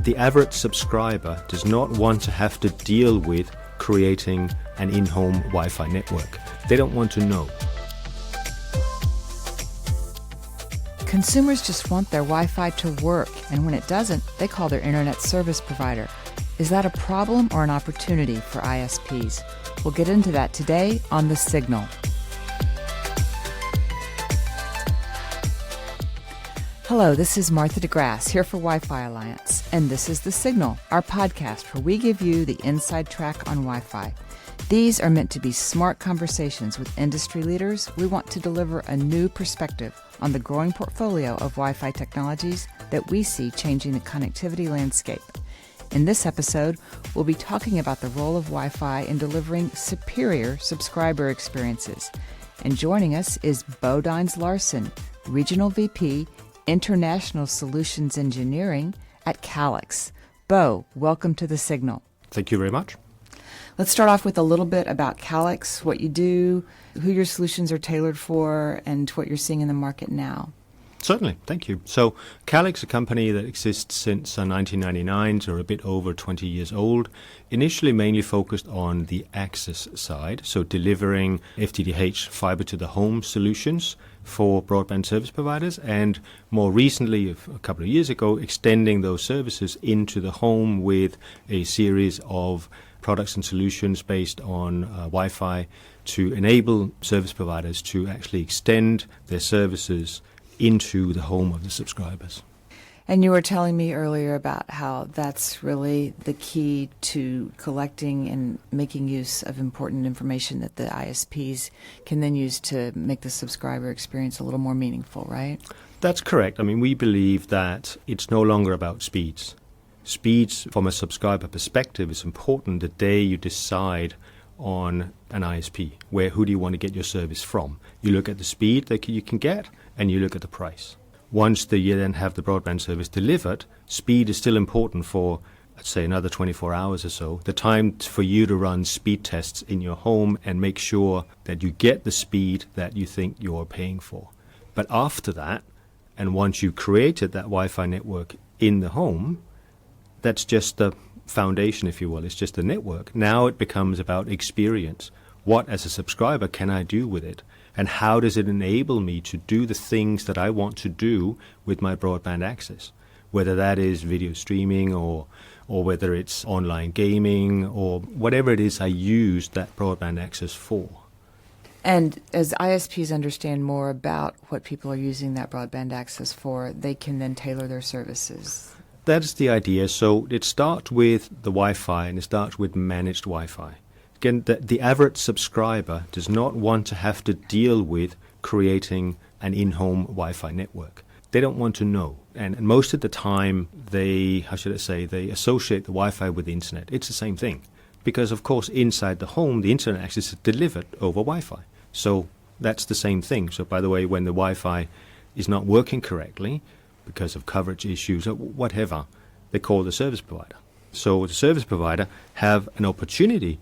the average subscriber does not want to have to deal with creating an in-home Wi-Fi network. They don't want to know. Consumers just want their Wi-Fi to work, and when it doesn't, they call their internet service provider. Is that a problem or an opportunity for ISPs? We'll get into that today on The Signal. Hello, this is Martha DeGrasse here for Wi-Fi Alliance, and this is The Signal, our podcast where we give you the inside track on Wi-Fi. These are meant to be smart conversations with industry leaders. We want to deliver a new perspective on the growing portfolio of Wi-Fi technologies that we see changing the connectivity landscape. In this episode, we'll be talking about the role of Wi-Fi in delivering superior subscriber experiences. And joining us is Bodines Larsen, Regional VP, International Solutions Engineering at Calix. Bo, welcome to The Signal. Thank you very much. Let's start off with a little bit about Calix, what you do, who your solutions are tailored for, and what you're seeing in the market now. Certainly, thank you. So Calix, a company that exists since 1999, so a bit over 20 years old, initially mainly focused on the access side, so delivering FTTH fiber to the home solutions for broadband service providers, and more recently, a couple of years ago, extending those services into the home with a series of products and solutions based on Wi-Fi to enable service providers to actually extend their services into the home of the subscribers. And you were telling me earlier about how that's really the key to collecting and making use of important information that the ISPs can then use to make the subscriber experience a little more meaningful, right? That's correct. I mean, we believe that it's no longer about speeds. Speeds from a subscriber perspective is important the day you decide on an ISP. Who do you want to get your service from? You look at the speed that you can get, and you look at the price. Once you then have the broadband service delivered, speed is still important for, let's say, another 24 hours or so. The time for you to run speed tests in your home and make sure that you get the speed that you think you're paying for. But after that, and once you've created that Wi-Fi network in the home, that's just the foundation, if you will. It's just a network. Now it becomes about experience. What, as a subscriber, can I do with it? And how does it enable me to do the things that I want to do with my broadband access? Whether that is video streaming or whether it's online gaming or whatever it is I use that broadband access for. And as ISPs understand more about what people are using that broadband access for, they can then tailor their services. That's the idea. So it starts with the Wi-Fi, and it starts with managed Wi-Fi. Again, the average subscriber does not want to have to deal with creating an in-home Wi-Fi network. They don't want to know. And most of the time, they associate the Wi-Fi with the internet. It's the same thing. Because, of course, inside the home, the internet access is delivered over Wi-Fi. So that's the same thing. So, by the way, when the Wi-Fi is not working correctly, because of coverage issues or whatever, they call the service provider. So the service provider have an opportunity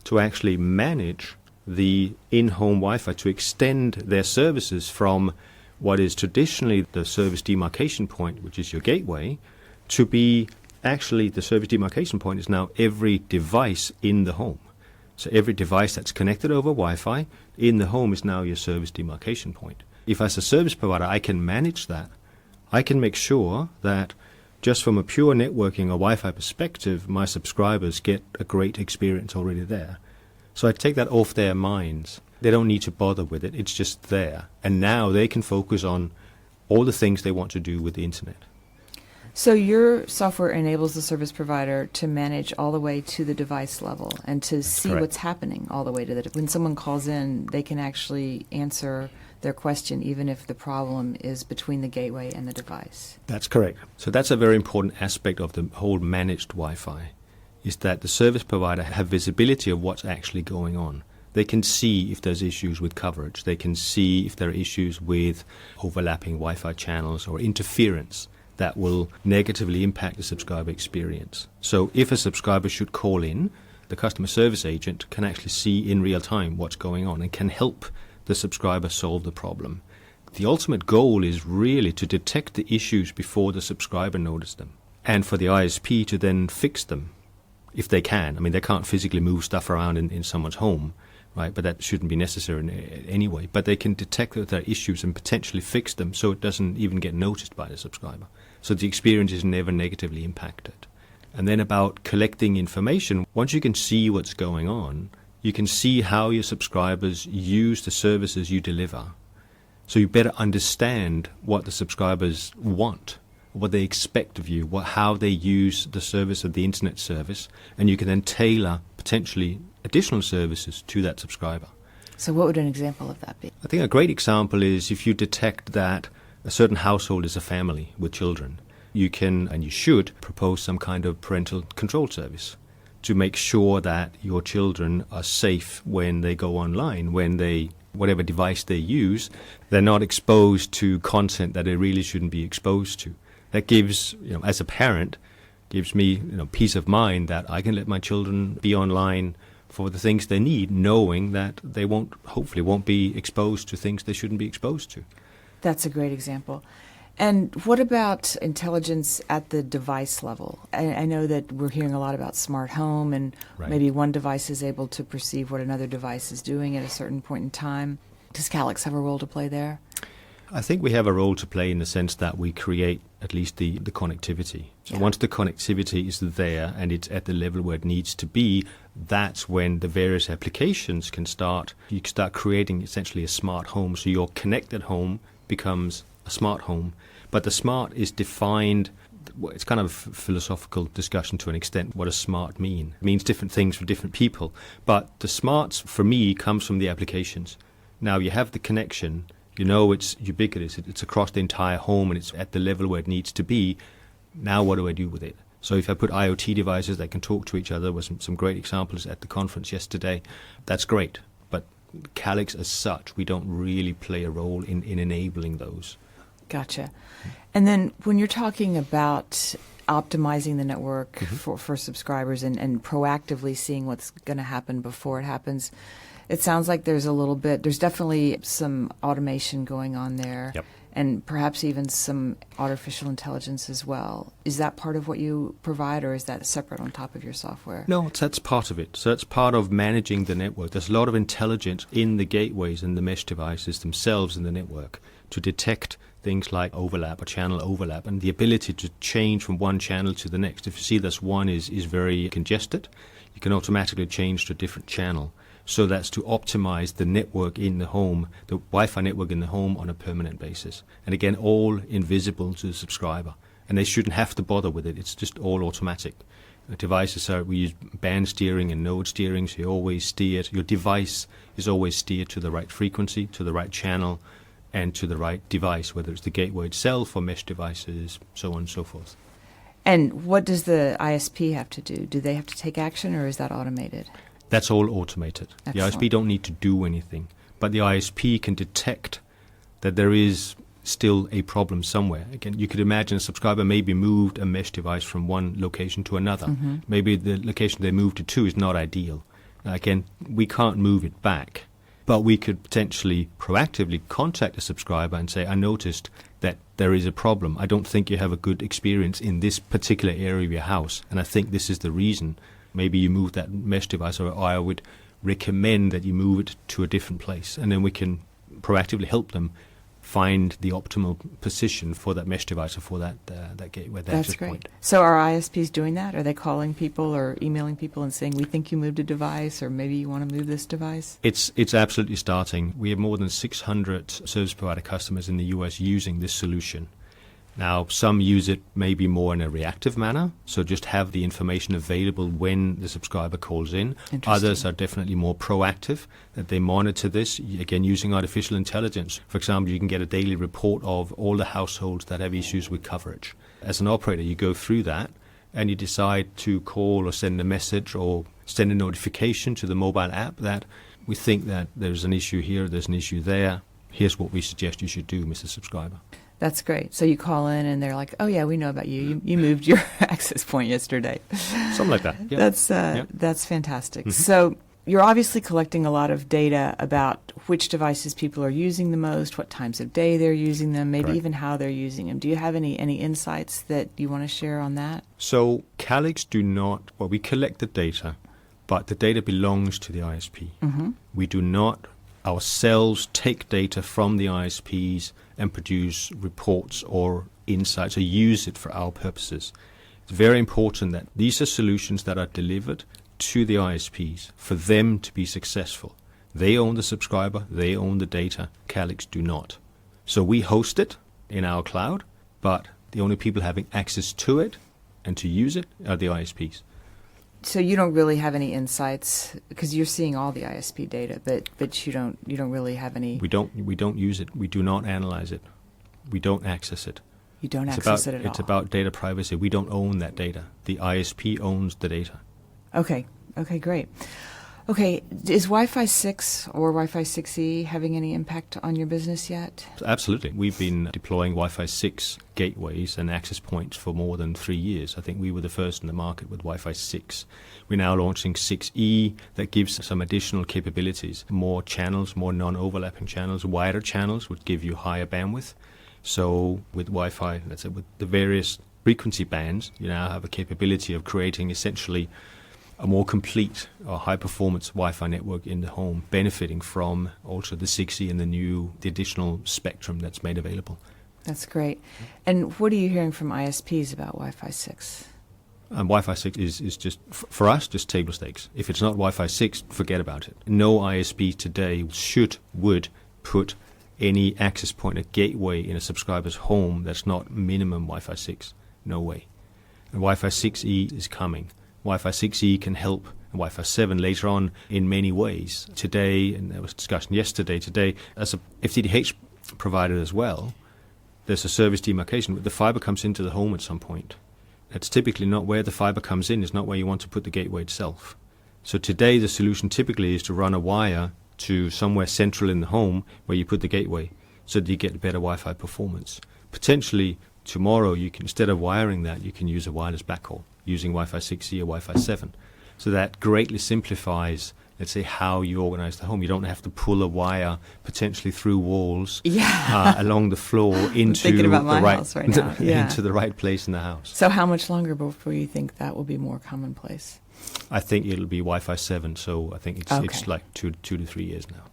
to actually manage the in-home Wi-Fi, to extend their services from what is traditionally the service demarcation point, which is your gateway, to be actually the service demarcation point is now every device in the home. So every device that's connected over Wi-Fi in the home is now your service demarcation point. If as a service provider I can manage that, I can make sure that just from a pure networking or Wi-Fi perspective, my subscribers get a great experience already there. So I take that off their minds. They don't need to bother with it. It's just there. And now they can focus on all the things they want to do with the internet. So your software enables the service provider to manage all the way to the device level and to see Correct. What's happening all the way to when someone calls in, they can actually answer their question even if the problem is between the gateway and the device. That's correct. So that's a very important aspect of the whole managed Wi-Fi, is that the service provider have visibility of what's actually going on. They can see if there's issues with coverage. They can see if there are issues with overlapping Wi-Fi channels or interference that will negatively impact the subscriber experience. So if a subscriber should call in, the customer service agent can actually see in real time what's going on and can help the subscriber solve the problem. The ultimate goal is really to detect the issues before the subscriber notices them and for the ISP to then fix them if they can. I mean, they can't physically move stuff around in someone's home, right? But that shouldn't be necessary anyway. But they can detect that there are issues and potentially fix them so it doesn't even get noticed by the subscriber. So the experience is never negatively impacted. And then about collecting information, once you can see what's going on, you can see how your subscribers use the services you deliver. So you better understand what the subscribers want, what they expect of you, how they use the service of the internet service, and you can then tailor potentially additional services to that subscriber. So what would an example of that be? I think a great example is if you detect that a certain household is a family with children, you can, and you should, propose some kind of parental control service to make sure that your children are safe when they go online, when they, whatever device they use, they're not exposed to content that they really shouldn't be exposed to. That gives, as a parent, gives me, peace of mind that I can let my children be online for the things they need, knowing that they hopefully won't be exposed to things they shouldn't be exposed to. That's a great example. And what about intelligence at the device level? I know that we're hearing a lot about smart home, and right. Maybe one device is able to perceive what another device is doing at a certain point in time. Does Calix have a role to play there? I think we have a role to play in the sense that we create at least the connectivity. So once the connectivity is there and it's at the level where it needs to be, that's when the various applications can start. You can start creating essentially a smart home. So your connected home becomes a smart home. But the smart is defined, it's kind of a philosophical discussion to an extent, what does smart mean? It means different things for different people. But the smarts, for me, comes from the applications. Now, you have the connection, it's ubiquitous, it's across the entire home and it's at the level where it needs to be. Now what do I do with it? So if I put IoT devices that can talk to each other, there were some great examples at the conference yesterday, that's great. But Calix as such, we don't really play a role in enabling those. Gotcha. And then when you're talking about optimizing the network for subscribers and proactively seeing what's going to happen before it happens, it sounds like there's definitely some automation going on there. Yep. And perhaps even some artificial intelligence as well. Is that part of what you provide, or is that separate on top of your software? No, that's part of it. So that's part of managing the network. There's a lot of intelligence in the gateways and the mesh devices themselves in the network to detect things like overlap or channel overlap and the ability to change from one channel to the next. If you see this one is very congested, you can automatically change to a different channel. So that's to optimize the network in the home, the Wi-Fi network in the home on a permanent basis. And again, all invisible to the subscriber. And they shouldn't have to bother with it. It's just all automatic. The devices we use band steering and node steering, so you always steer. Your device is always steered to the right frequency, to the right channel, and to the right device, whether it's the gateway itself or mesh devices, so on and so forth. And what does the ISP have to do? Do they have to take action, or is that automated? That's all automated. Excellent. The ISP don't need to do anything, but the ISP can detect that there is still a problem somewhere. Again, you could imagine a subscriber maybe moved a mesh device from one location to another. Mm-hmm. Maybe the location they moved it to is not ideal. Again, we can't move it back, but we could potentially proactively contact a subscriber and say, I noticed that there is a problem. I don't think you have a good experience in this particular area of your house, and I think this is the reason. Maybe you move that mesh device, or I would recommend that you move it to a different place. And then we can proactively help them find the optimal position for that mesh device or for that gateway. That's great. Point. So are ISPs doing that? Are they calling people or emailing people and saying, we think you moved a device, or maybe you want to move this device? It's absolutely starting. We have more than 600 service provider customers in the US using this solution. Now, some use it maybe more in a reactive manner, so just have the information available when the subscriber calls in. Others are definitely more proactive, that they monitor this, again, using artificial intelligence. For example, you can get a daily report of all the households that have issues with coverage. As an operator, you go through that, and you decide to call or send a message or send a notification to the mobile app that we think that there's an issue here, there's an issue there. Here's what we suggest you should do, Mr. Subscriber. That's great. So you call in and they're like, oh, yeah, we know about you. You moved your access point yesterday. Something like that. Yep. That's fantastic. Mm-hmm. So you're obviously collecting a lot of data about which devices people are using the most, what times of day they're using them, maybe even how they're using them. Do you have any insights that you want to share on that? So Calix we collect the data, but the data belongs to the ISP. Mm-hmm. We do not ourselves take data from the ISPs and produce reports or insights or use it for our purposes. It's very important that these are solutions that are delivered to the ISPs for them to be successful. They own the subscriber, they own the data, Calix do not. So we host it in our cloud, but the only people having access to it and to use it are the ISPs. So you don't really have any insights because you're seeing all the ISP data, but you don't really have any. We don't use it. We do not analyze it. We don't access it. You don't access it at all. It's about data privacy. We don't own that data. The ISP owns the data. Okay, great. Okay, is Wi-Fi 6 or Wi-Fi 6E having any impact on your business yet? Absolutely. We've been deploying Wi-Fi 6 gateways and access points for more than 3 years. I think we were the first in the market with Wi-Fi 6. We're now launching 6E that gives some additional capabilities, more channels, more non-overlapping channels, wider channels would give you higher bandwidth. So with Wi-Fi, let's say with the various frequency bands, you now have a capability of creating essentially a more complete or high-performance Wi-Fi network in the home, benefiting from also the 6E and the additional spectrum that's made available. That's great. And what are you hearing from ISPs about Wi-Fi 6? Wi-Fi 6 is just, for us, just table stakes. If it's not Wi-Fi 6, forget about it. No ISP today would put any access point, a gateway in a subscriber's home that's not minimum Wi-Fi 6. No way. And Wi-Fi 6E is coming. Wi-Fi 6E can help Wi-Fi 7 later on in many ways. Today, and there was discussion today, as a FTTH provider as well, there's a service demarcation. The fiber comes into the home at some point. That's typically not where the fiber comes in. It's not where you want to put the gateway itself. So today the solution typically is to run a wire to somewhere central in the home where you put the gateway so that you get better Wi-Fi performance. Potentially tomorrow, instead of wiring that, you can use a wireless backhaul using Wi-Fi 6E or Wi-Fi 7. So that greatly simplifies, let's say, how you organize the home. You don't have to pull a wire potentially through walls along the floor into into the right place in the house. So how much longer before you think that will be more commonplace? I think it'll be Wi-Fi 7, so I think it's like 2 to 3 years now.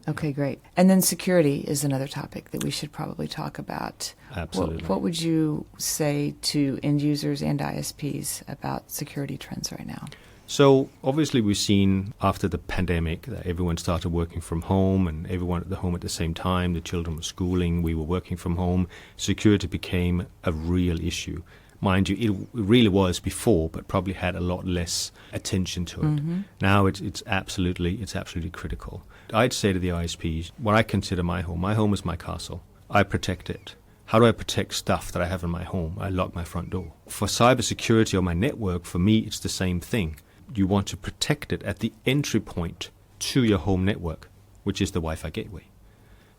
Okay, great. And then security is another topic that we should probably talk about. Absolutely. What would you say to end users and ISPs about security trends right now? So obviously we've seen after the pandemic that everyone started working from home and everyone at the home at the same time. The children were schooling, we were working from home. Security became a real issue. Mind you, it really was before, but probably had a lot less attention to it. Mm-hmm. Now it's absolutely critical. I'd say to the ISPs, what I consider my home is my castle. I protect it. How do I protect stuff that I have in my home? I lock my front door. For cybersecurity or my network, for me, it's the same thing. You want to protect it at the entry point to your home network, which is the Wi-Fi gateway.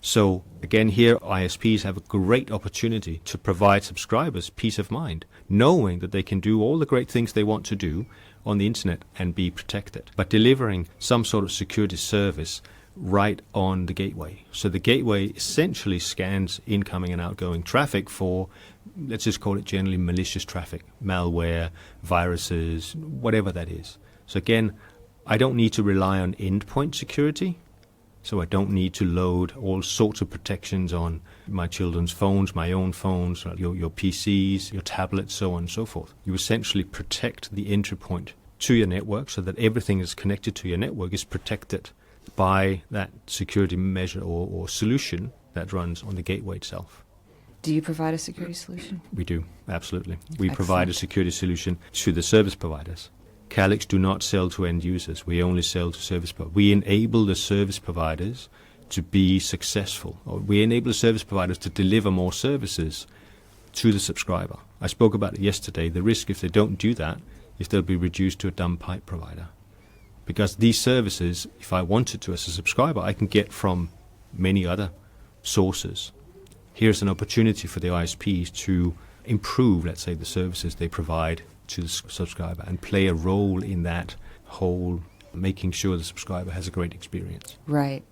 So again, here ISPs have a great opportunity to provide subscribers peace of mind, knowing that they can do all the great things they want to do on the internet and be protected, but delivering some sort of security service right on the gateway. So the gateway essentially scans incoming and outgoing traffic for, let's just call it generally malicious traffic, malware, viruses, whatever that is. So again, I don't need to rely on endpoint security. So I don't need to load all sorts of protections on my children's phones, my own phones, your PCs, your tablets, so on and so forth. You essentially protect the entry point to your network so that everything that's connected to your network is protected by that security measure or solution that runs on the gateway itself. Do you provide a security solution? We do, absolutely. We provide a security solution to the service providers. Calix do not sell to end users. We only sell to service providers. We enable the service providers to be successful. Or we enable the service providers to deliver more services to the subscriber. I spoke about it yesterday. The risk if they don't do that is they'll be reduced to a dumb pipe provider. Because these services, if I wanted to as a subscriber, I can get from many other sources. Here's an opportunity for the ISPs to improve, let's say, the services they provide to the subscriber and play a role in that whole making sure the subscriber has a great experience. Right.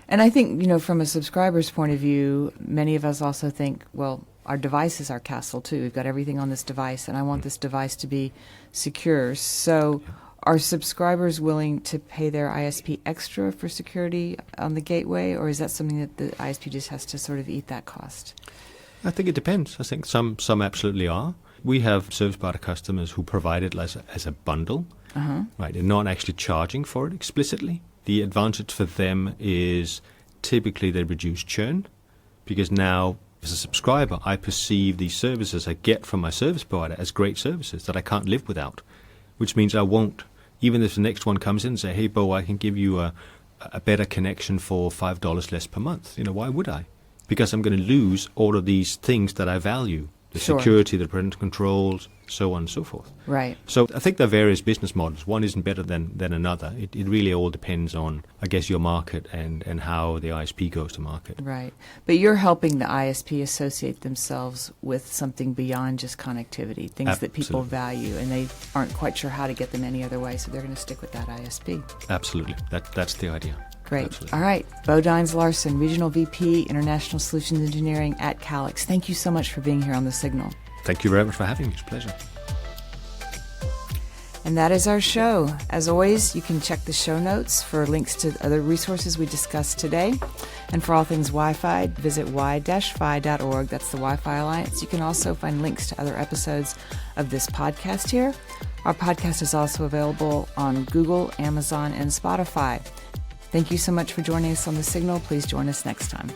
And I think, from a subscriber's point of view, many of us also think, well, our device is our castle too. We've got everything on this device, and I want this device to be secure. So are subscribers willing to pay their ISP extra for security on the gateway, or is that something that the ISP just has to sort of eat that cost? I think it depends. I think some absolutely are. We have service provider customers who provide it as a bundle. Right? They're not actually charging for it explicitly. The advantage for them is typically they reduce churn, because now as a subscriber, I perceive these services I get from my service provider as great services that I can't live without, which means I won't, even if the next one comes in and say, hey, Bo, I can give you a better connection for $5 less per month. Why would I? Because I'm going to lose all of these things that I value, the security, the parental controls, so on and so forth. Right. So I think there are various business models. One isn't better than another. It really all depends on, I guess, your market and how the ISP goes to market. Right. But you're helping the ISP associate themselves with something beyond just connectivity, things that people value, and they aren't quite sure how to get them any other way, so they're going to stick with that ISP. Absolutely. That's the idea. Great. Absolutely. All right. Bo Larsen, Regional VP, International Solutions Engineering at Calix. Thank you so much for being here on The Signal. Thank you very much for having me. It's a pleasure. And that is our show. As always, you can check the show notes for links to other resources we discussed today. And for all things Wi-Fi, visit y-fi.org. That's the Wi-Fi Alliance. You can also find links to other episodes of this podcast here. Our podcast is also available on Google, Amazon, and Spotify. Thank you so much for joining us on The Signal. Please join us next time.